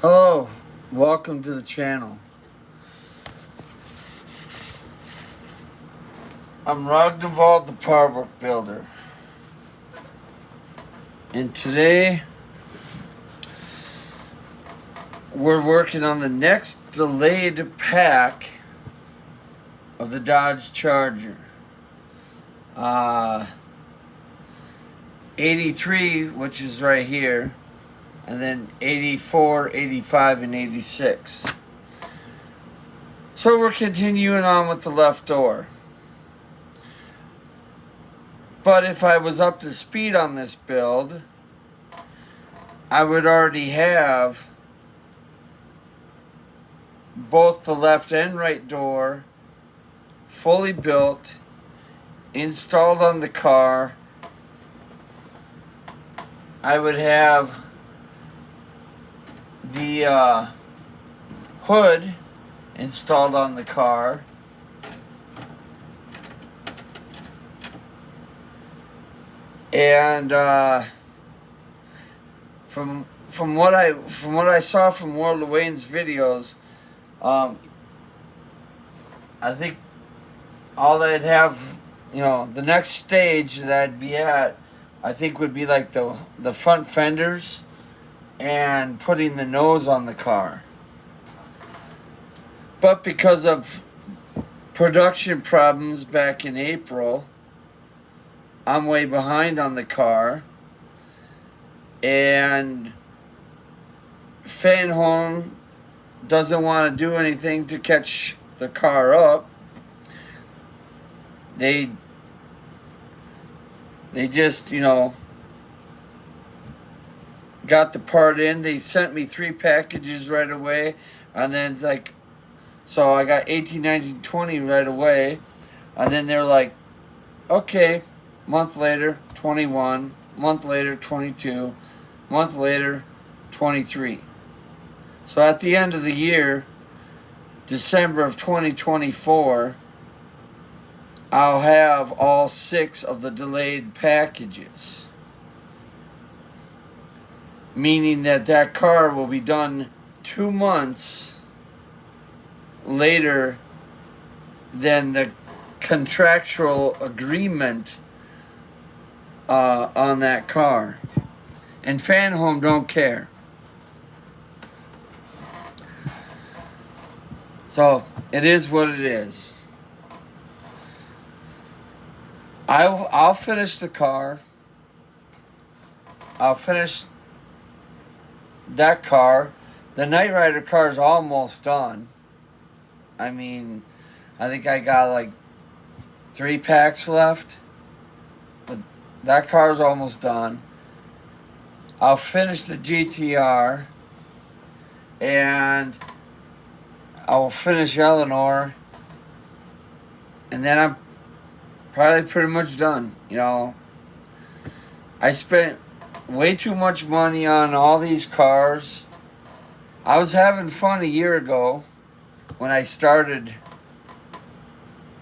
Hello, welcome to the channel. I'm Ragnvald the Powerbook Builder, and today we're working on the next delayed pack of the Dodge Charger. 83, which is right here, and then 84, 85, and 86. So we're continuing on with the left door. But if I was up to speed on this build, I would already have both the left and right door fully built, installed on the car. I would have the hood installed on the car. And from what I saw from World of Wayne's videos, I think all that I'd have, the next stage that I'd be at, I think would be like the front fenders and putting the nose on the car. But because of production problems back in April, I'm way behind on the car, and Fanhome doesn't want to do anything to catch the car up. They just, got the part in. They sent me 3 packages right away, and then it's like, so I got 18, 19, 20 right away, and then they're like, okay. Month later, 21. Month later, 22. Month later, 23. So at the end of the year, December of 2024, I'll have all 6 of the delayed packages. Meaning that car will be done 2 months later than the contractual agreement on that car. And Fanhome don't care. So it is what it is. I'll finish the car. I'll finish that car. The Knight Rider car is almost done. I mean, I think I got like 3 packs left. But that car's almost done. I'll finish the GTR. And I'll finish Eleanor. And then I'm probably pretty much done. I spent way too much money on all these cars. I was having fun a year ago when I started,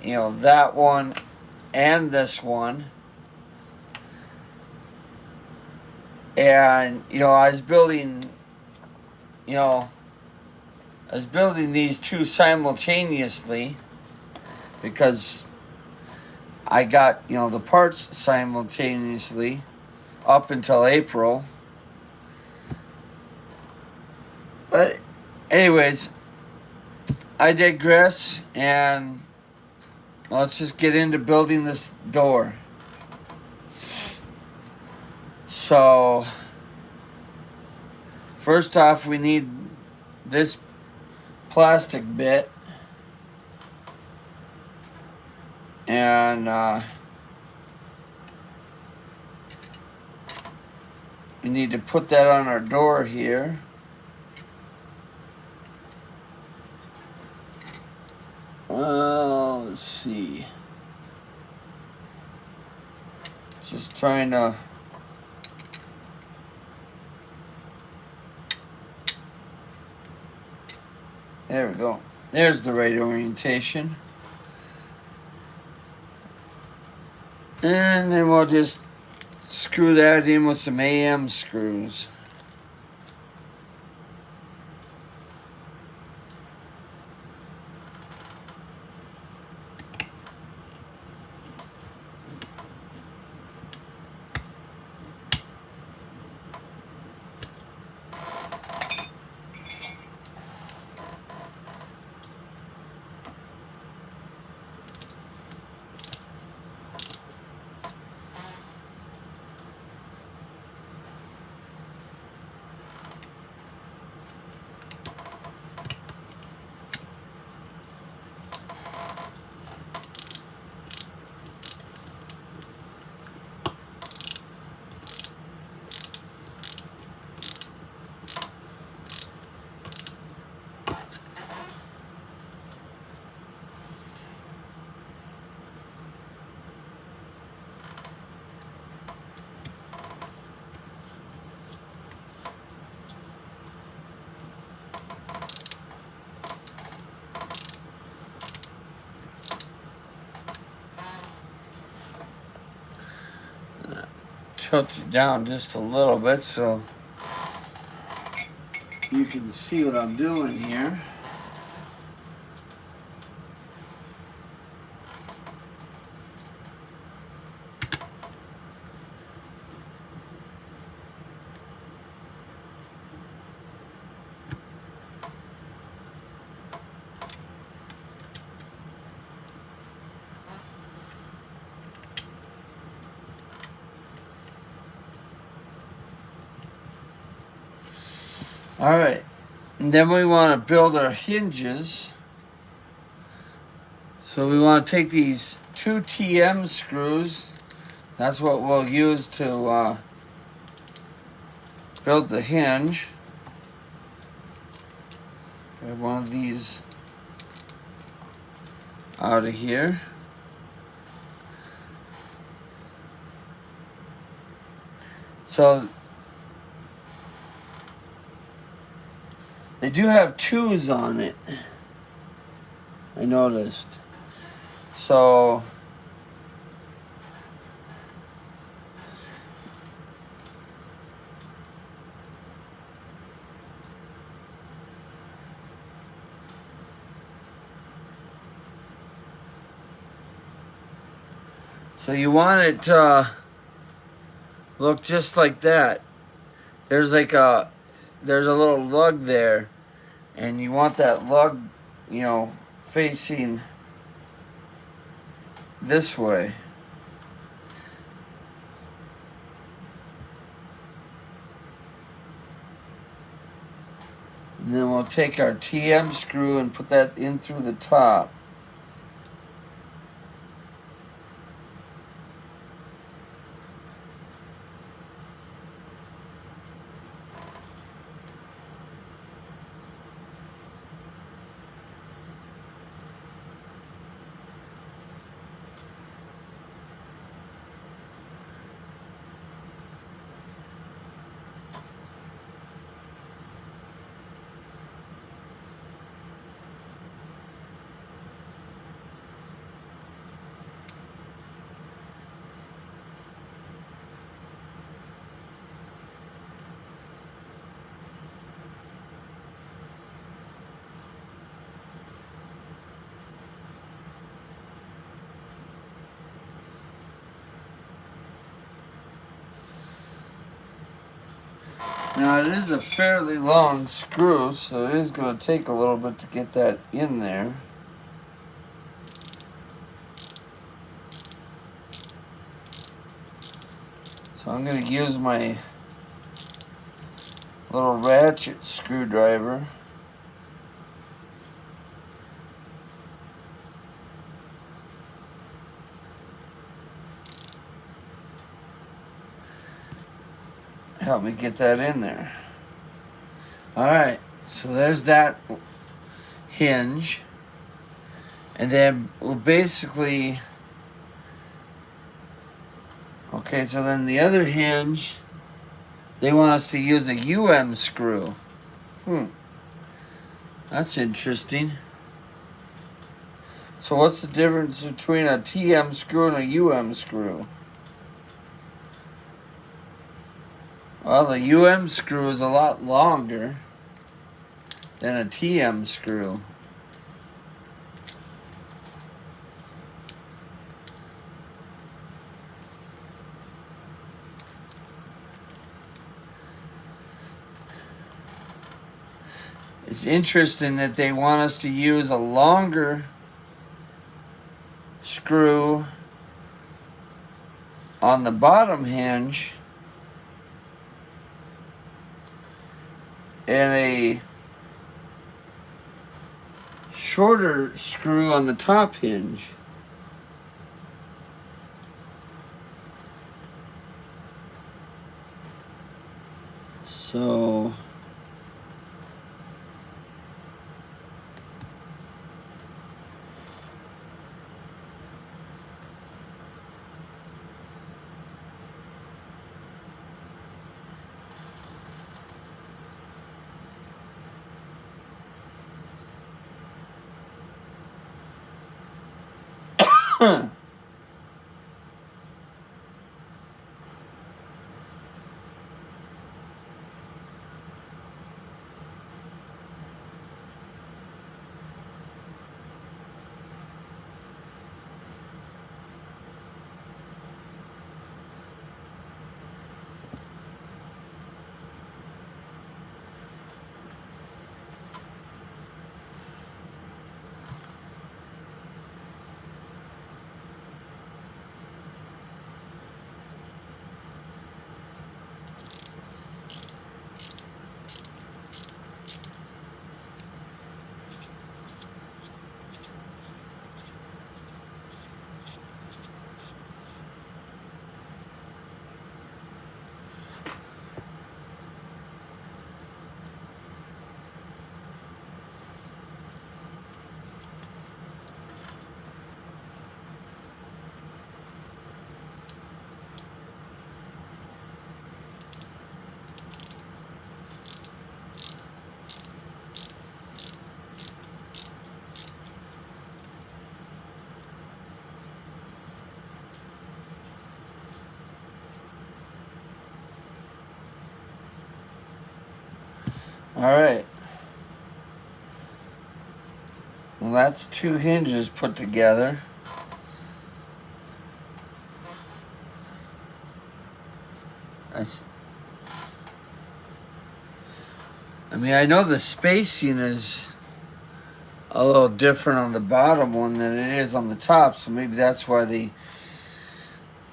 that one and this one. And, I was building, these 2 simultaneously because I got, the parts simultaneously up until April. But anyways, I digress, and let's just get into building this door. So, first off, we need this plastic bit. And we need to put that on our door here. Let's see. Just trying to... There we go. There's the right orientation. And then we'll just screw that in with some AM screws. Tilt it down just a little bit so you can see what I'm doing here. All right, and then we want to build our hinges. So we want to take these 2 TM screws. That's what we'll use to build the hinge. Grab one of these out of here. So they do have 2s on it, I noticed. So you want it to look just like that. There's a little lug there, and you want that lug, facing this way. And then we'll take our TM screw and put that in through the top. Now it is a fairly long screw, so it is going to take a little bit to get that in there. So I'm going to use my little ratchet screwdriver. Help me get that in there. Alright, so there's that hinge. And then we'll basically... Okay, so then the other hinge, they want us to use a UM screw. That's interesting. So what's the difference between a TM screw and a UM screw? Well, the UM screw is a lot longer than a TM screw. It's interesting that they want us to use a longer screw on the bottom hinge and a shorter screw on the top hinge. So All right. Well, that's 2 hinges put together. I mean, I know the spacing is a little different on the bottom one than it is on the top, so maybe that's why they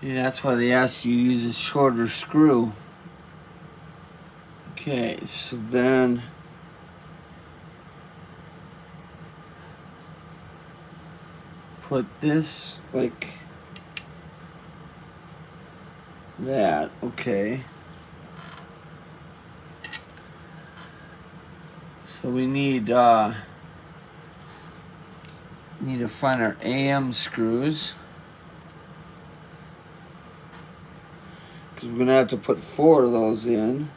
asked you to use a shorter screw. Okay, so then put this like that. Okay. So we need to find our AM screws, because we're gonna have to put 4 of those in.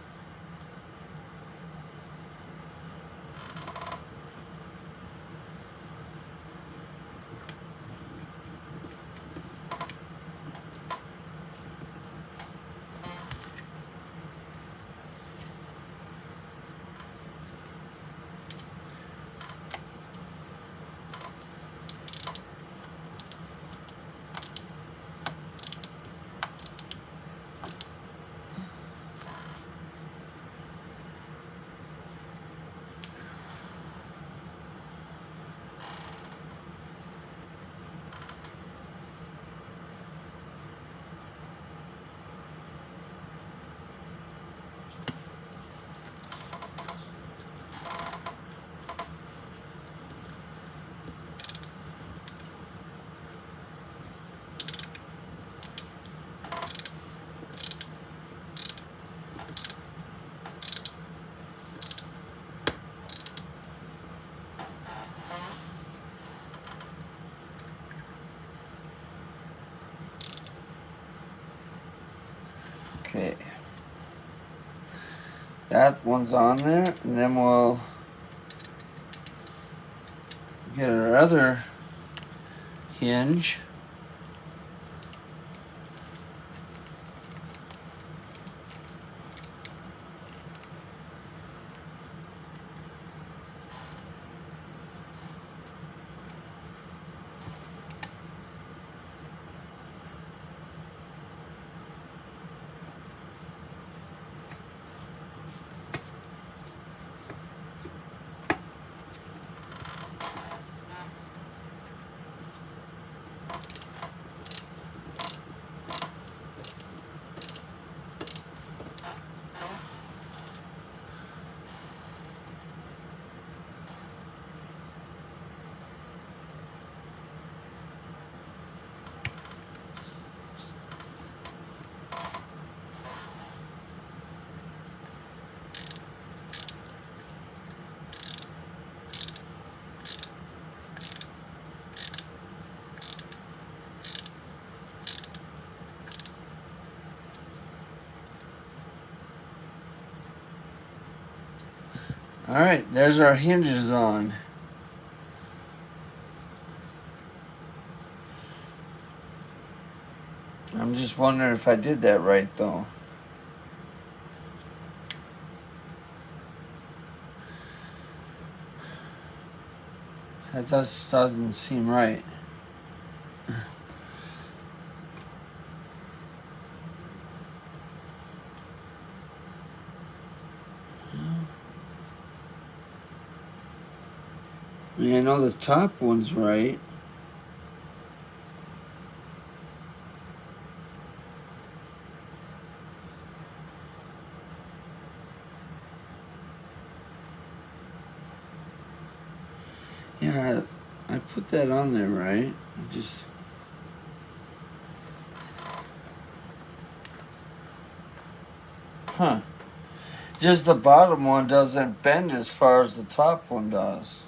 Okay, that one's on there, and then we'll get our other hinge. All right, there's our hinges on. I'm just wondering if I did that right, though. That just doesn't seem right. I mean, I know the top one's right. Yeah, I put that on there, right? Huh. Just the bottom one doesn't bend as far as the top one does.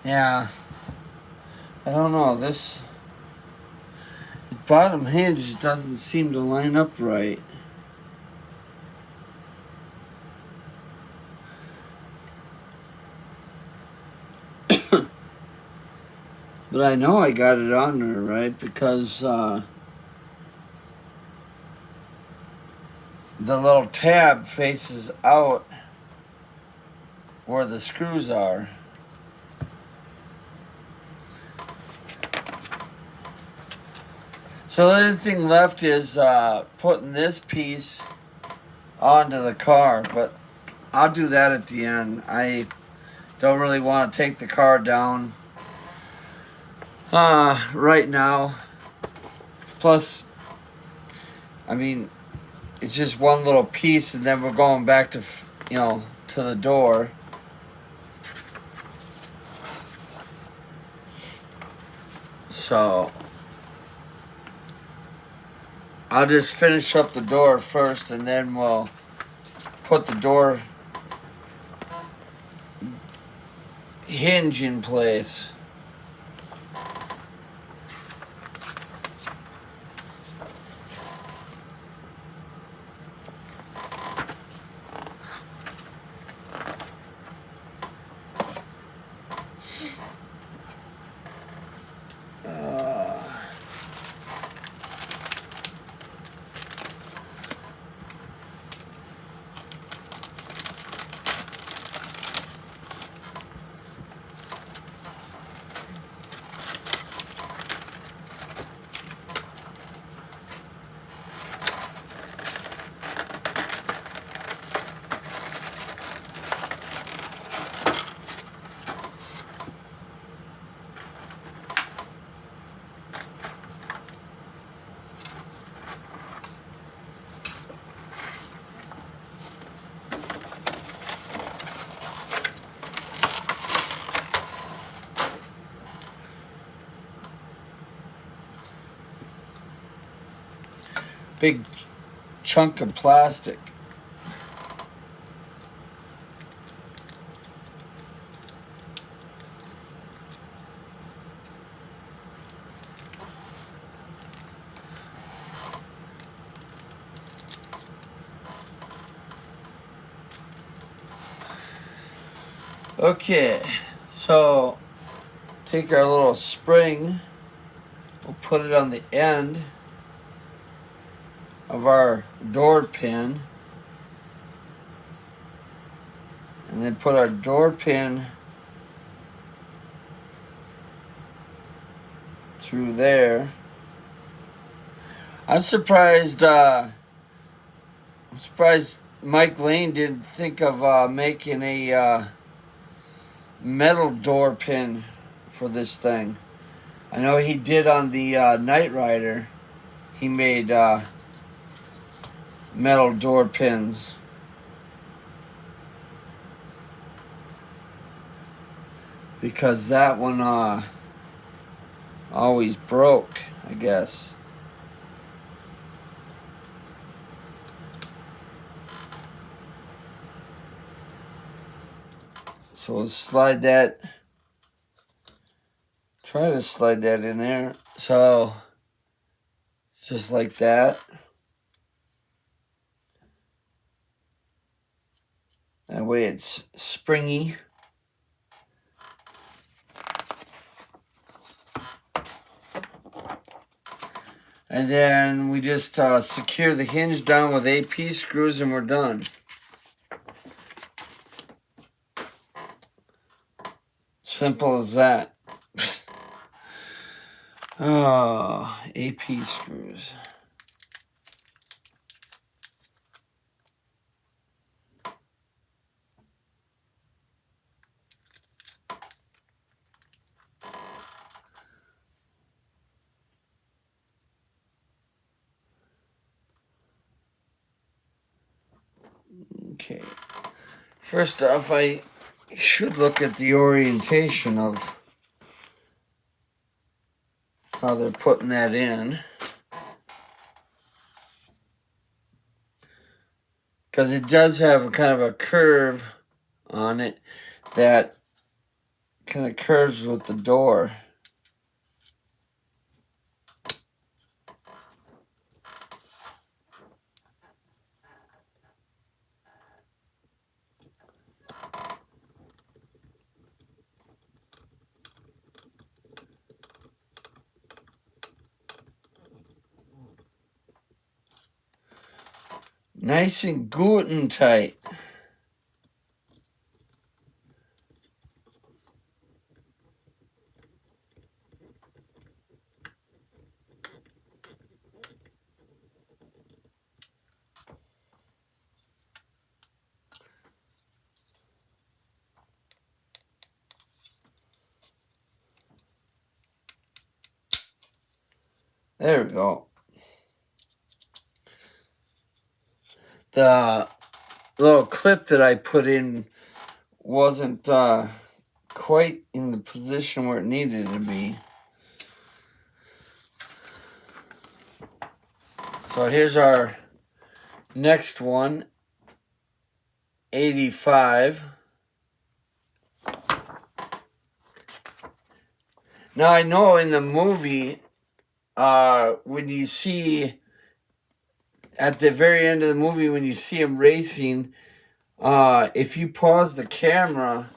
Yeah. I don't know. This bottom hinge doesn't seem to line up right. But I know I got it on there, right? Because the little tab faces out where the screws are. So the only thing left is putting this piece onto the car, but I'll do that at the end. I don't really want to take the car down right now. Plus, I mean, it's just one little piece, and then we're going back to, to the door. So I'll just finish up the door first, and then we'll put the door hinge in place. Big chunk of plastic. Okay, so take our little spring put it on the end of our door pin. And then put our door pin through there. I'm surprised Mike Lane didn't think of making a metal door pin for this thing. I know he did on the Knight Rider. He made metal door pins. Because that one always broke, I guess. So we'll slide that. Try to slide that in there. So just like that. That way it's springy. And then we just secure the hinge down with AP screws and we're done. Simple as that. Oh, AP screws. Okay. First off, I should look at the orientation of how they're putting that in. Because it does have a kind of a curve on it that kind of curves with the door. Nice and good and tight. There we go. The little clip that I put in wasn't quite in the position where it needed to be. So here's our next one, 85. Now I know in the movie, when you see at the very end of the movie, when you see him racing, if you pause the camera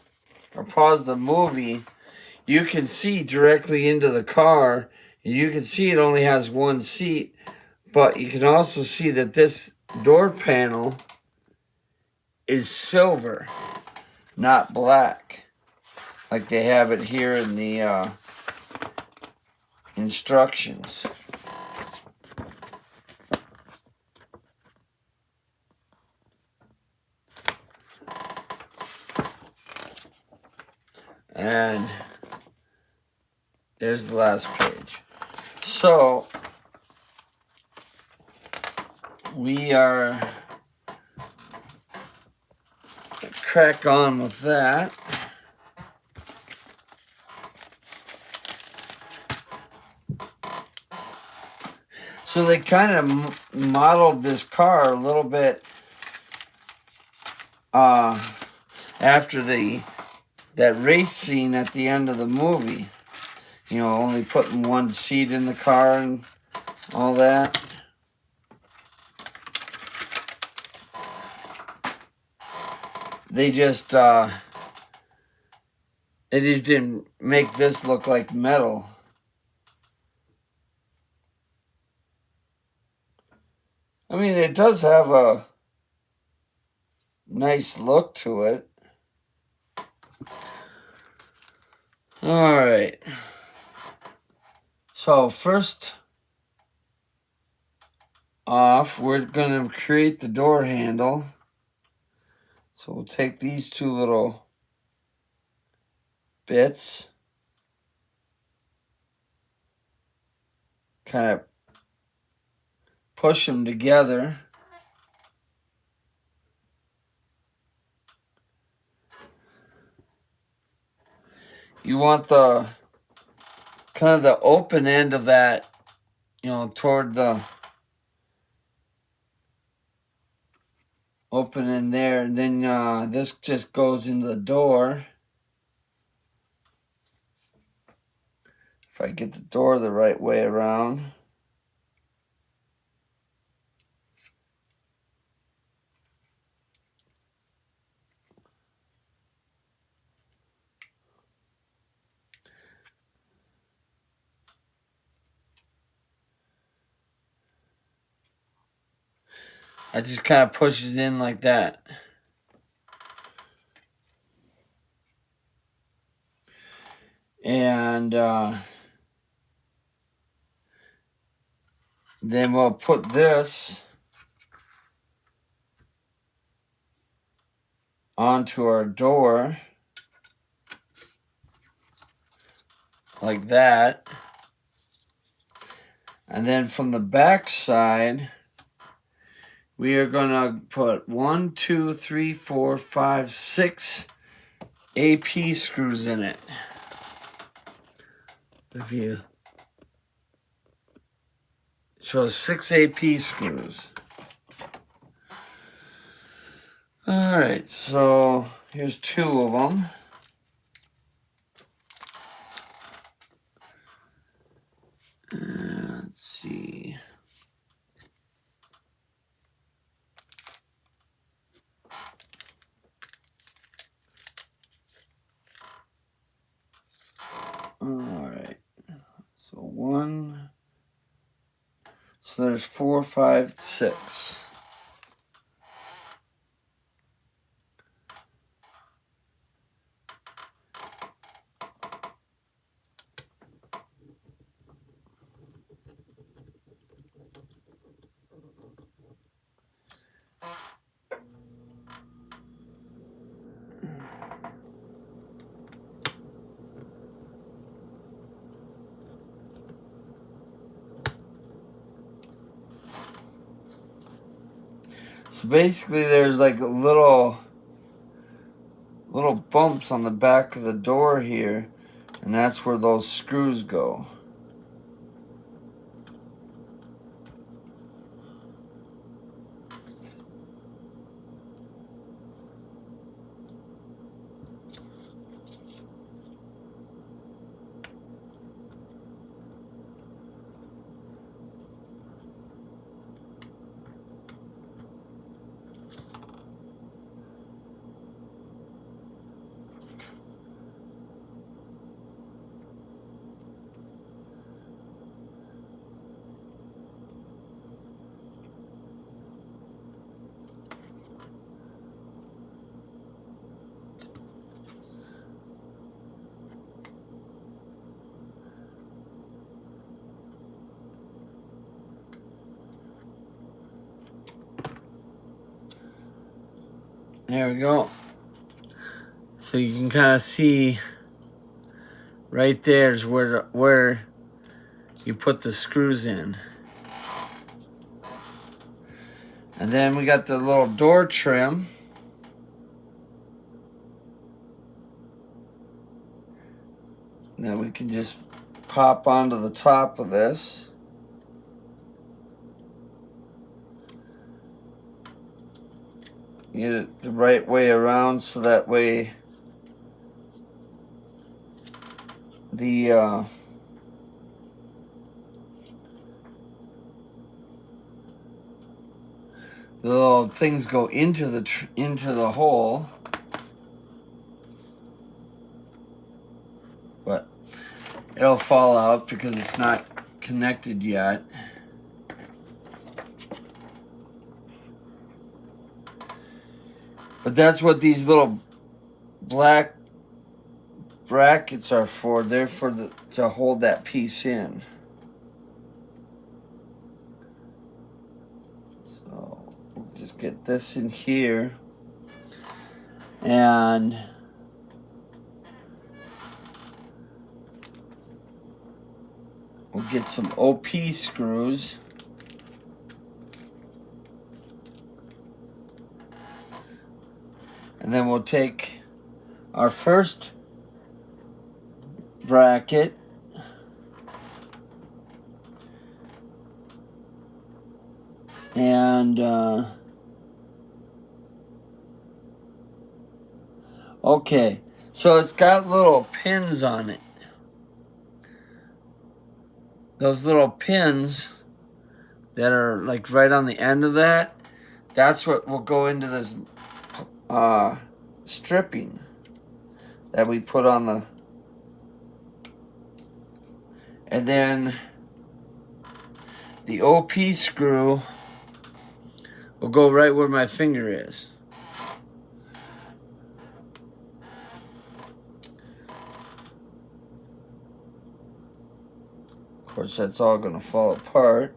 or pause the movie, you can see directly into the car. And you can see it only has one seat, but you can also see that this door panel is silver, not black, like they have it here in the instructions. And there's the last page. So we are crack on with that. So they kind of modeled this car a little bit after that race scene at the end of the movie. You know, only putting one seat in the car and all that. They just didn't make this look like metal. it does have a nice look to it. All right. So first off, we're going to create the door handle. So we'll take these two little bits, kind of push them together. You want the kind of the open end of that, toward the open in there, and then this just goes into the door. If I get the door the right way around. I just kind of pushes in like that. And then we'll put this onto our door like that. And then from the back side, we are going to put 1, 2, 3, 4, 5, 6 AP screws in it. If you shows 6 AP screws. All right, so here's 2 of them. Let's see. All right, so 1. So there's 4, 5, 6. So basically there's like little bumps on the back of the door here, and that's where those screws go. There we go. So you can kind of see right there's where you put the screws in. And then we got the little door trim. That we can just pop onto the top of this. Get it the right way around so that way the little things go into the hole. But it'll fall out because it's not connected yet. But that's what these little black brackets are for. They're for to hold that piece in. So we'll just get this in here. And we'll get some OP screws. And then we'll take our first bracket and okay, so it's got little pins on it. Those little pins that are like right on the end of that, that's what will go into this stripping that we put on the, and then the OP screw will go right where my finger is. Of course, that's all going to fall apart.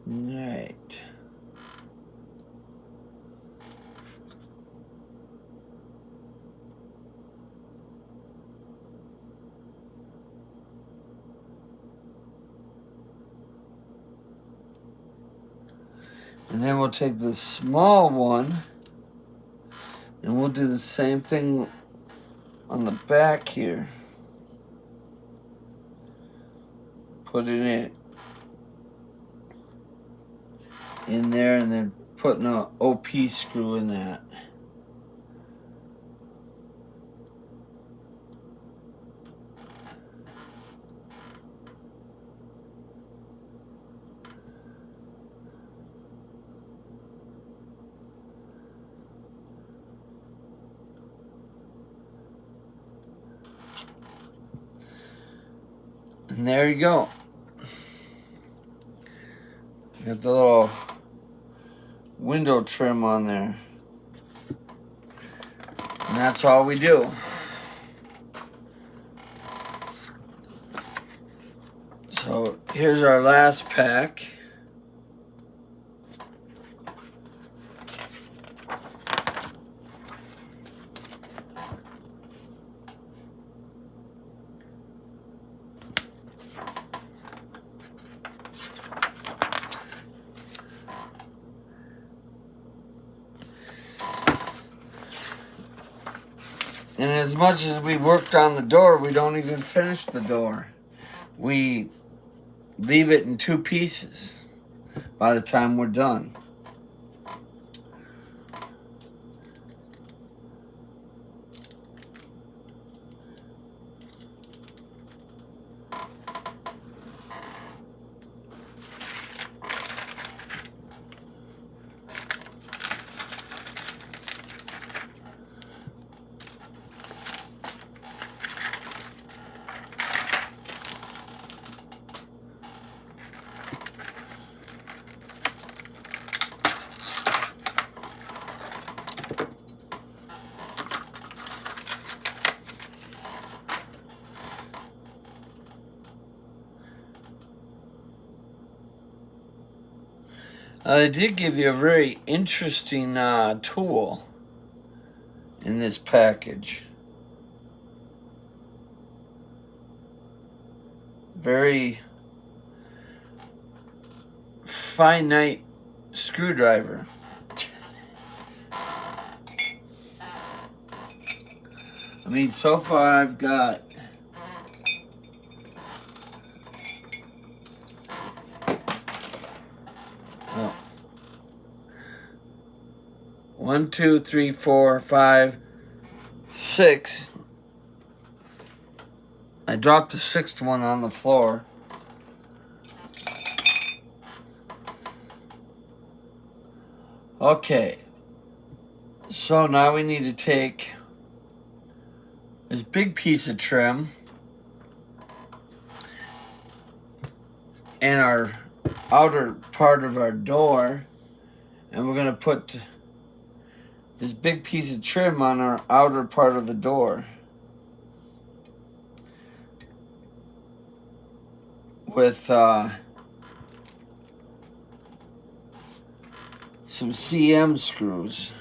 Right. And then we'll take the small one and we'll do the same thing on the back here. Putting it in there and then putting a OP screw in that. And there you go. Got the little window trim on there. And that's all we do. So here's our last pack. And as much as we worked on the door, we don't even finish the door. We leave it in two pieces by the time we're done. They did give you a very interesting tool in this package. Very finite screwdriver. I mean, so far I've got oh, 1, 2, 3, 4, 5, 6. I dropped the 6th one on the floor. Okay, so now we need to take this big piece of trim and our outer part of our door, and we're going to put this big piece of trim on our outer part of the door with some CM screws.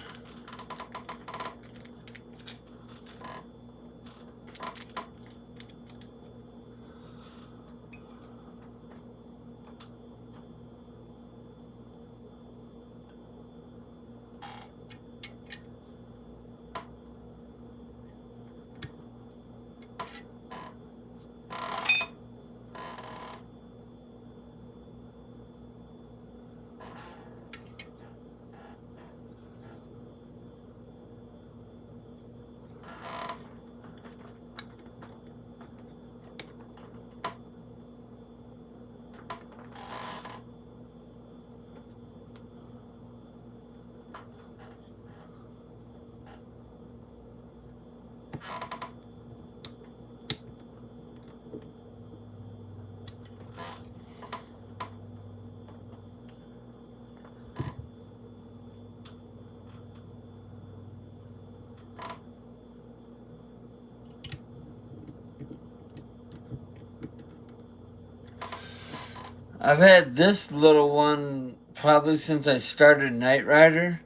I've had this little one probably since I started Knight Rider,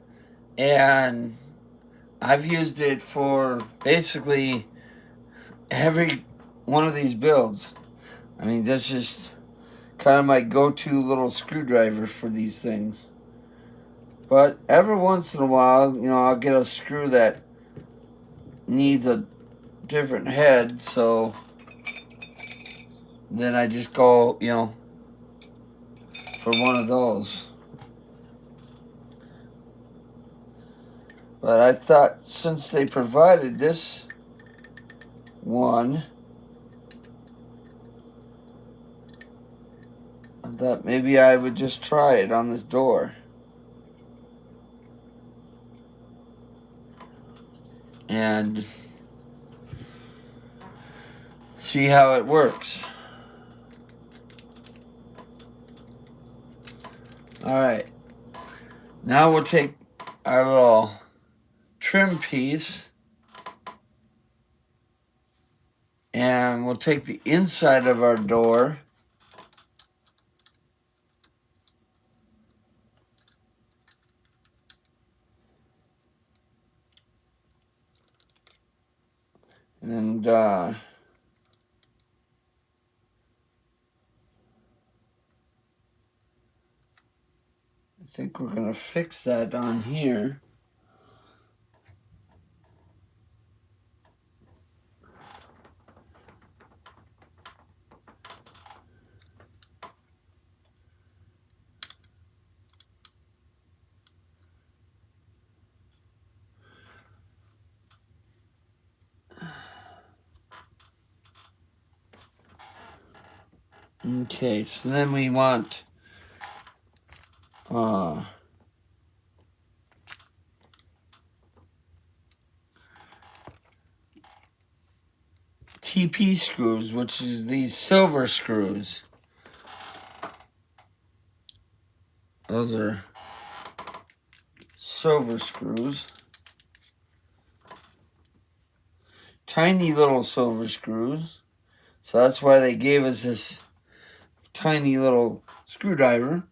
and I've used it for basically every one of these builds. I mean, that's just kind of my go-to little screwdriver for these things. But every once in a while, you know, I'll get a screw that needs a different head, so then I just go, you know, for one of those. But I thought since they provided this one, I thought maybe I would just try it on this door. And see how it works. Alright. Now we'll take our little trim piece and we'll take the inside of our door and I think we're going to fix that on here. Okay, so then we want TP screws, which is these silver screws. Those are silver screws. Tiny little silver screws. So that's why they gave us this tiny little screwdriver.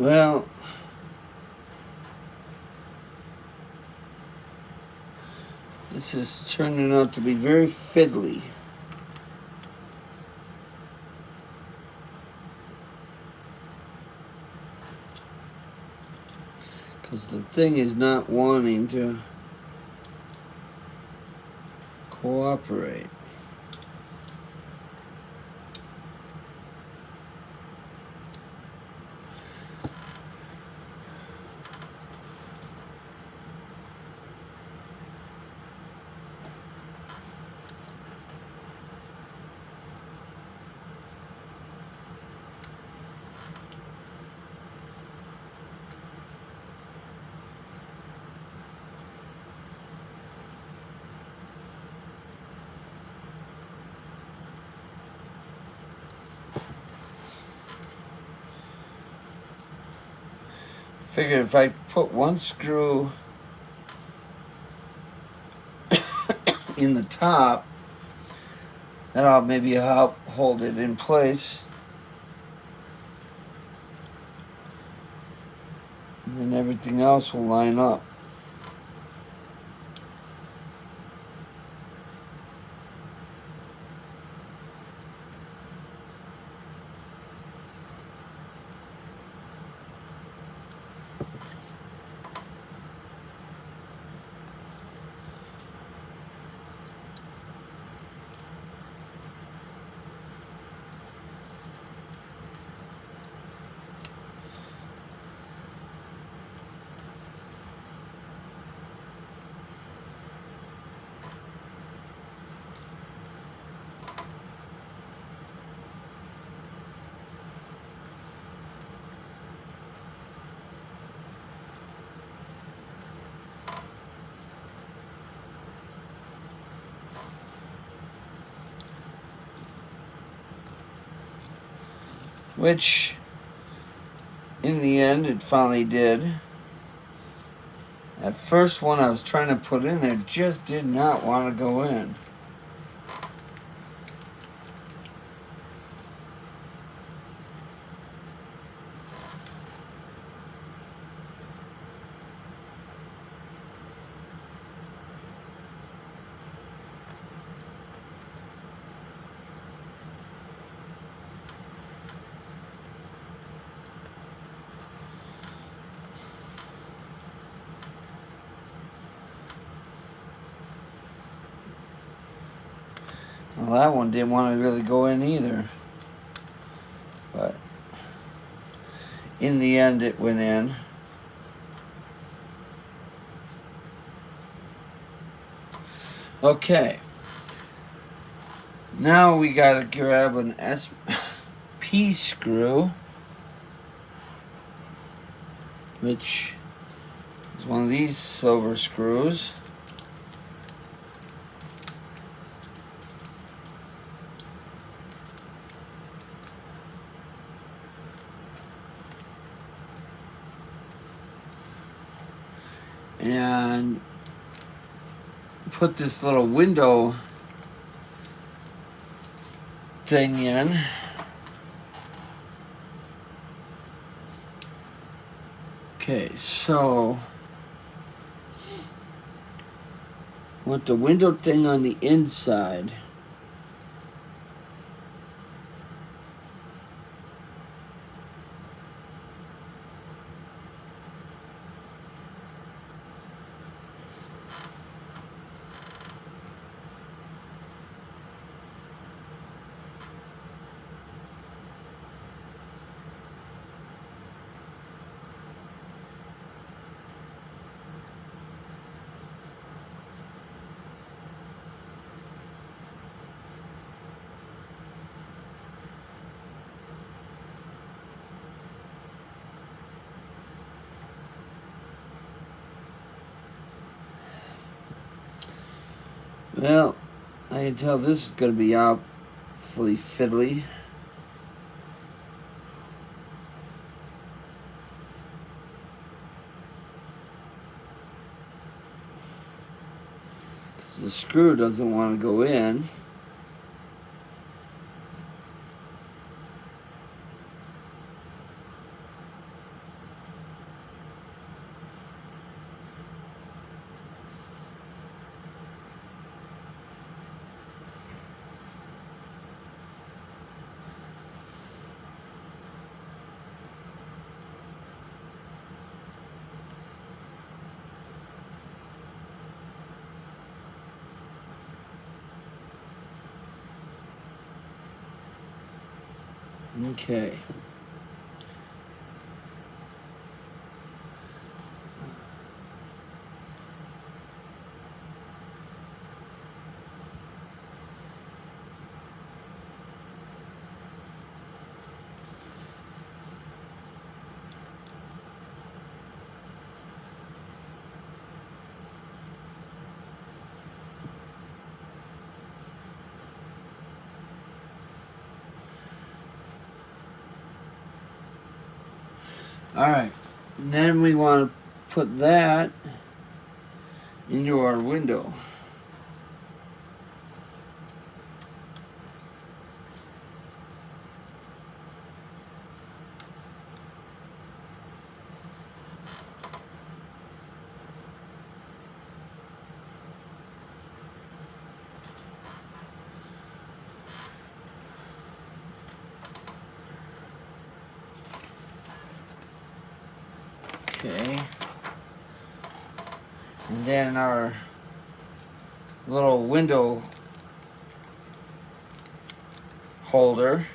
Well, this is turning out to be very fiddly. Because the thing is not wanting to cooperate. Figure if I put one screw in the top, that'll maybe help hold it in place. And then everything else will line up. Which, in the end, it finally did. That first one I was trying to put in there just did not want to go in. Well, that one didn't want to really go in either. But in the end, it went in. Okay. Now we gotta grab an SP screw, which is one of these silver screws. And put this little window thing in. Okay, so want the window thing on the inside. Well, I can tell this is going to be awfully fiddly. Because the screw doesn't want to go in. Okay. All right. And then we want to put that into our window. Okay. And then our little window holder.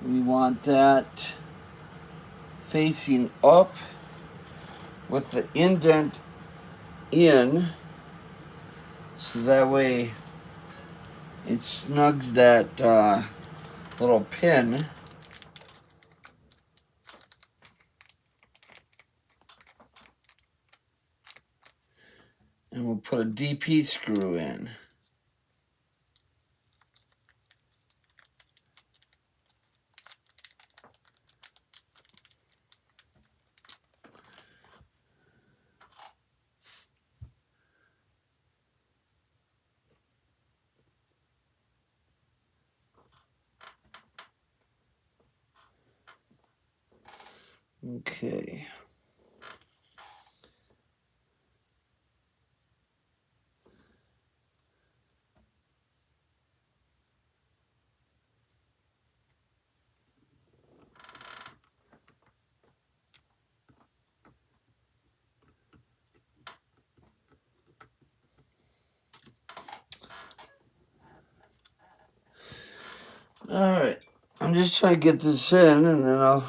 We want that facing up with the indent in, so that way it snugs that little pin. And we'll put a DP screw in. Okay. All right. I'm just trying to get this in, and then I'll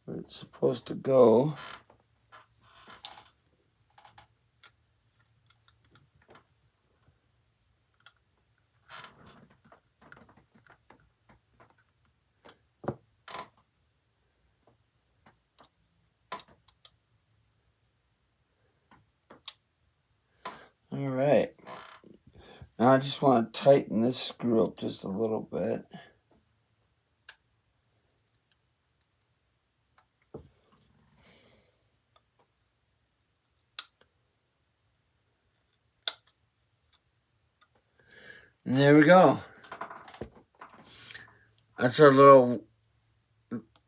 where it's supposed to go. All right. Now I just want to tighten this screw up just a little bit. And there we go. That's our little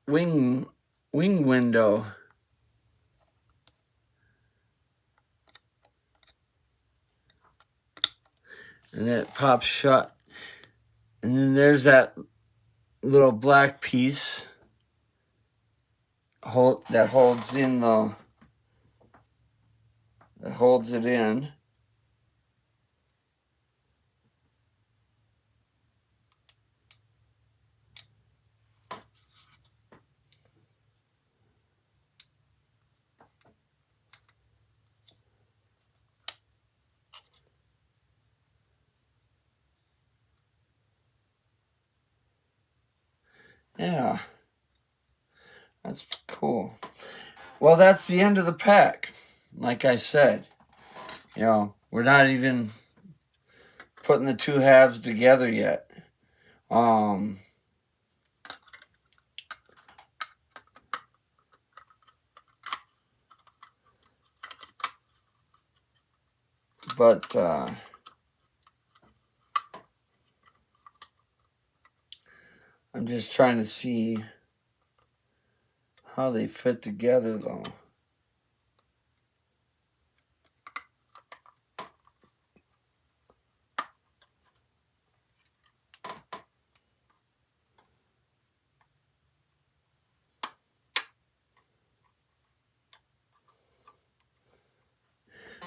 wing window. And then it pops shut. And then there's that little black piece that holds it in. Yeah, that's cool. Well, that's the end of the pack. Like I said, we're not even putting the two halves together yet. But I'm just trying to see how they fit together, though.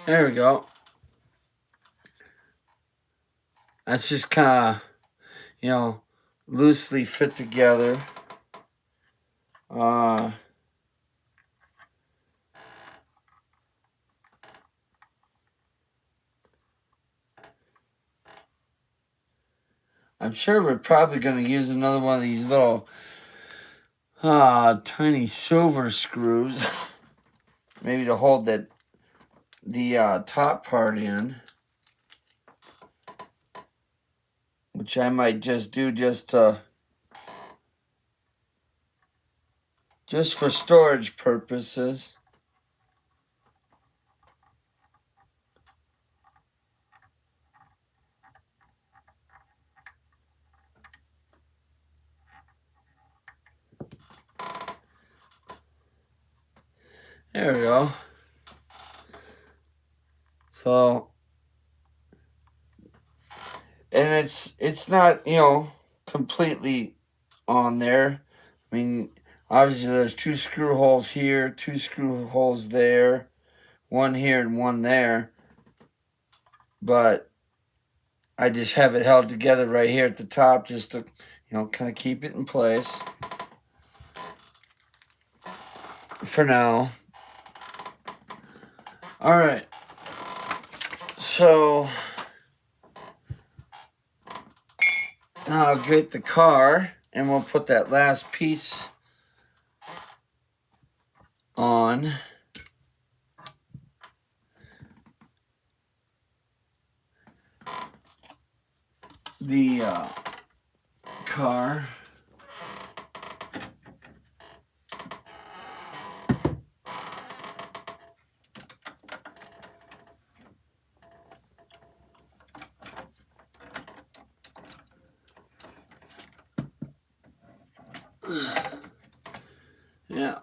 There we go. That's just kind of, loosely fit together. I'm sure we're probably going to use another one of these little tiny silver screws, maybe to hold the top part in, which I might just do just for storage purposes. There we go. So, and it's not, completely on there. I mean, obviously there's 2 screw holes here, 2 screw holes there, one here and one there. But I just have it held together right here at the top just to, kind of keep it in place for now. All right. So now I'll get the car and we'll put that last piece on. The car. Yeah.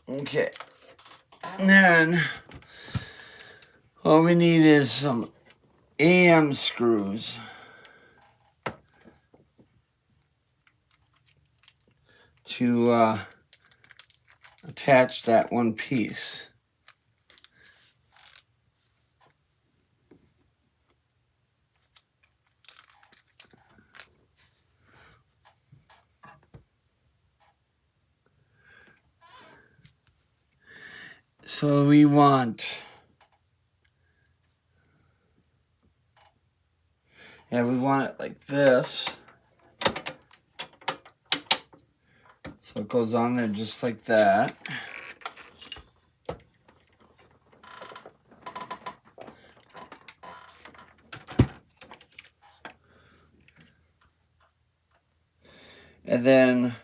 Okay. And then all we need is some AM screws to attach that one piece. So we want, we want it like this. So it goes on there just like that. And then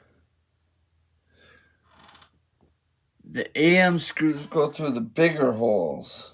the AM screws go through the bigger holes.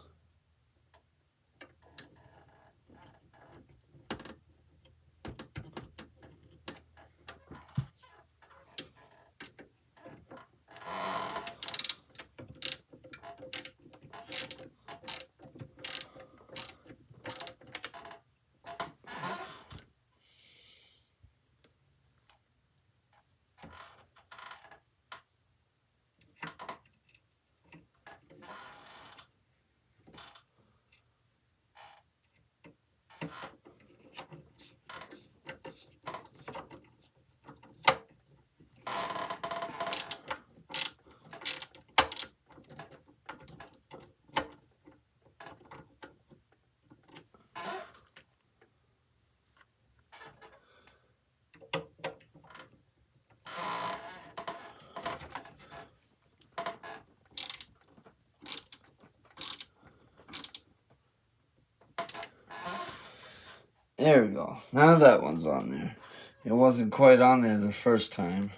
There we go. Now that one's on there. It wasn't quite on there the first time.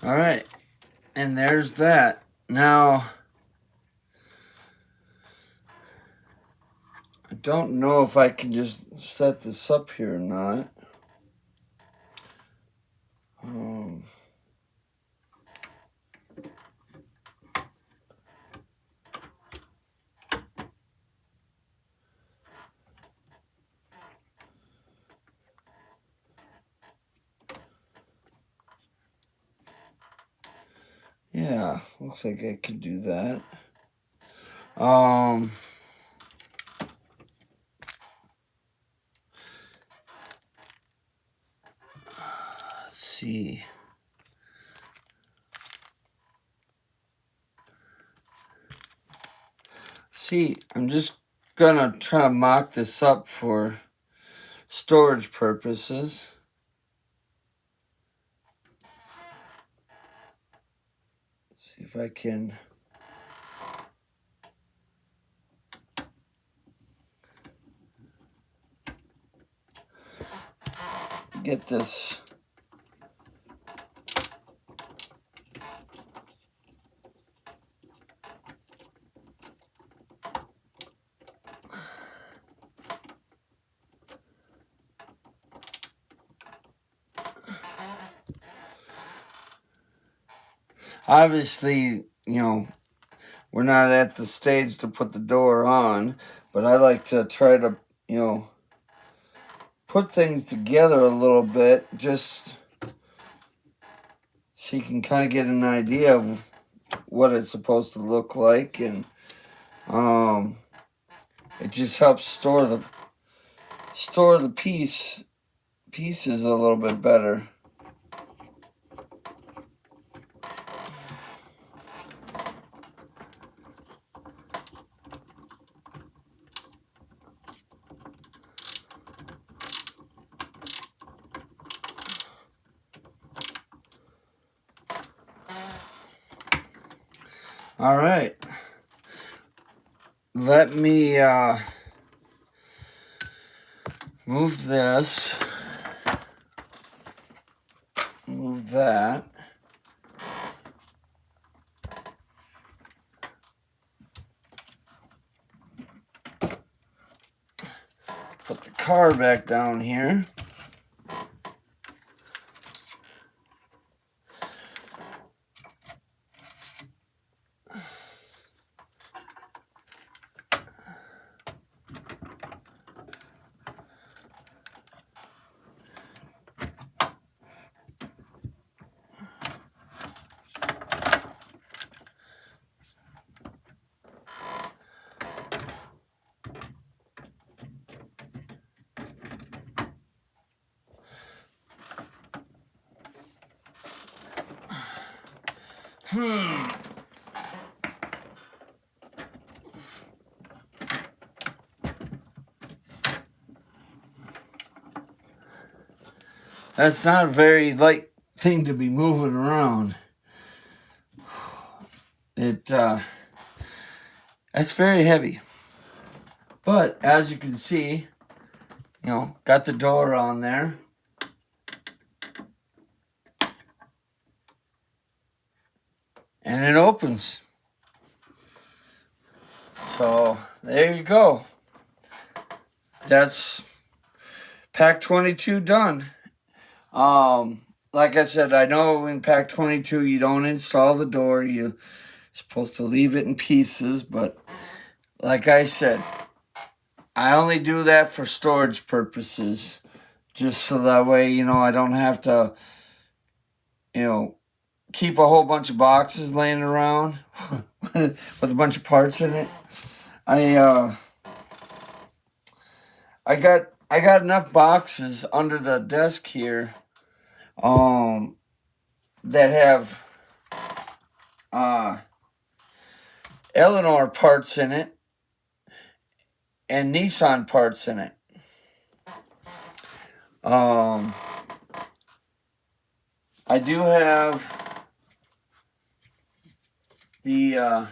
All right. And there's that. Now, I don't know if I can just set this up here or not. Yeah, looks like I could do that. Let's see. See, I'm just gonna try to mock this up for storage purposes. See if I can get this. Obviously, we're not at the stage to put the door on, but I like to try to, put things together a little bit just so you can kind of get an idea of what it's supposed to look like, and it just helps store the pieces a little bit better. All right. Let me move this. Move that. Put the car back down here. That's not a very light thing to be moving around. That's very heavy. But as you can see, got the door on there. And it opens. So there you go. That's pack 22 done. Like I said, I know in pack 22 you don't install the door. You're supposed to leave it in pieces. But like I said, I only do that for storage purposes. Just so that way, I don't have to, keep a whole bunch of boxes laying around with a bunch of parts in it. I got enough boxes under the desk here, that have Eleanor parts in it and Nissan parts in it. I do have the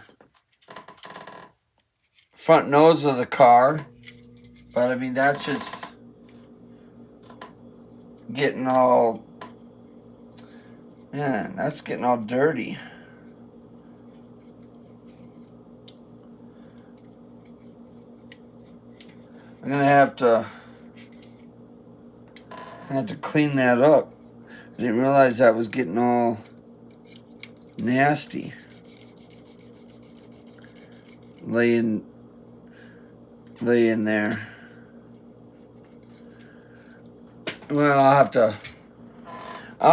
front nose of the car, but I mean, that's just getting all, man, that's getting all dirty. I'm gonna have to clean that up. I didn't realize that was getting all nasty. Laying there. Well, I'll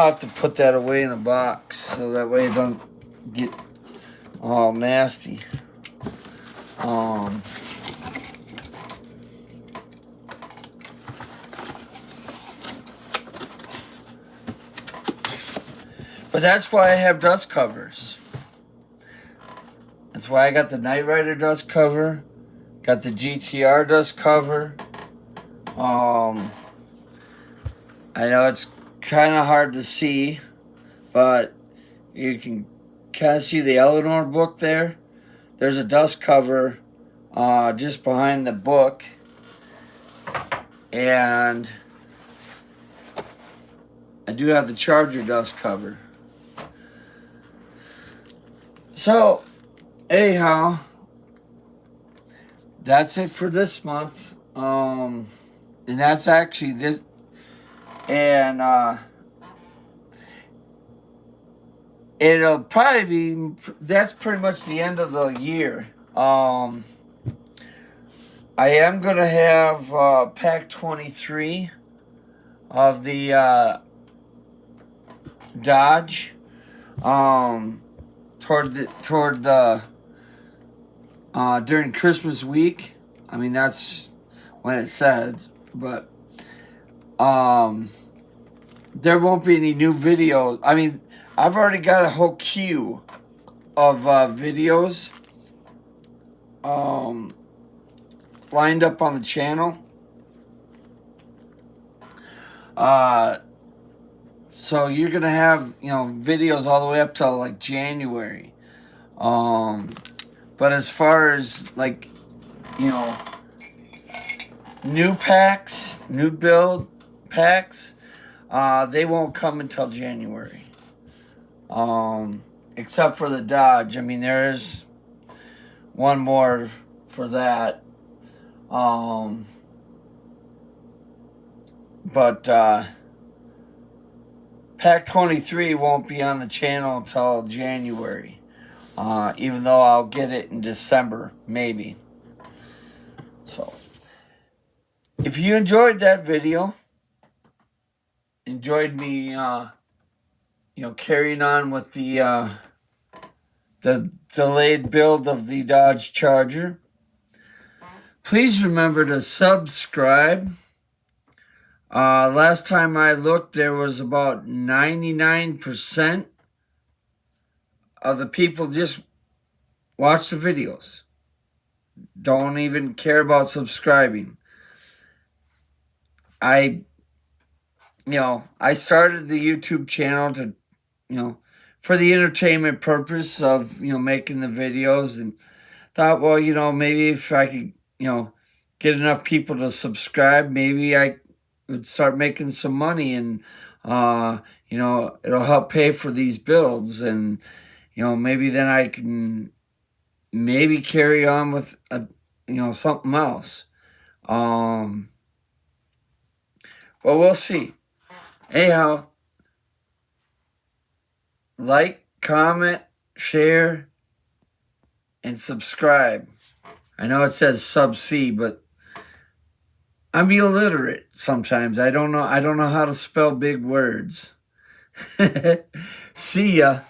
have to put that away in a box so that way it don't get all nasty. But that's why I have dust covers. That's why I got the Knight Rider dust cover, got the GTR dust cover. I know it's kind of hard to see, but you can kind of see the Eleanor book there. There's a dust cover just behind the book. And I do have the Charger dust cover. So, anyhow, that's it for this month. And that's actually this. And it'll probably be, that's pretty much the end of the year. I am going to have pack 23 of the Dodge during Christmas week. I mean, that's when it said, but there won't be any new videos. I mean, I've already got a whole queue of videos lined up on the channel. So you're gonna have, videos all the way up till like January. But as far as like, new packs, new build packs, they won't come until January. Except for the Dodge. I mean, there is one more for that. But pack 23 won't be on the channel until January. Even though I'll get it in December, maybe. So, if you enjoyed that video, enjoyed me, carrying on with the delayed build of the Dodge Charger, please remember to subscribe. Last time I looked, there was about 99% of the people just watch the videos. Don't even care about subscribing. I started the YouTube channel to, for the entertainment purpose of, making the videos, and thought, well, maybe if I could, get enough people to subscribe, maybe I would start making some money, and, it'll help pay for these builds, and, maybe then I can maybe carry on with, something else. But we'll see. Anyhow, like, comment, share, and subscribe. I know it says sub-C, but I'm illiterate sometimes. I don't know how to spell big words. See ya.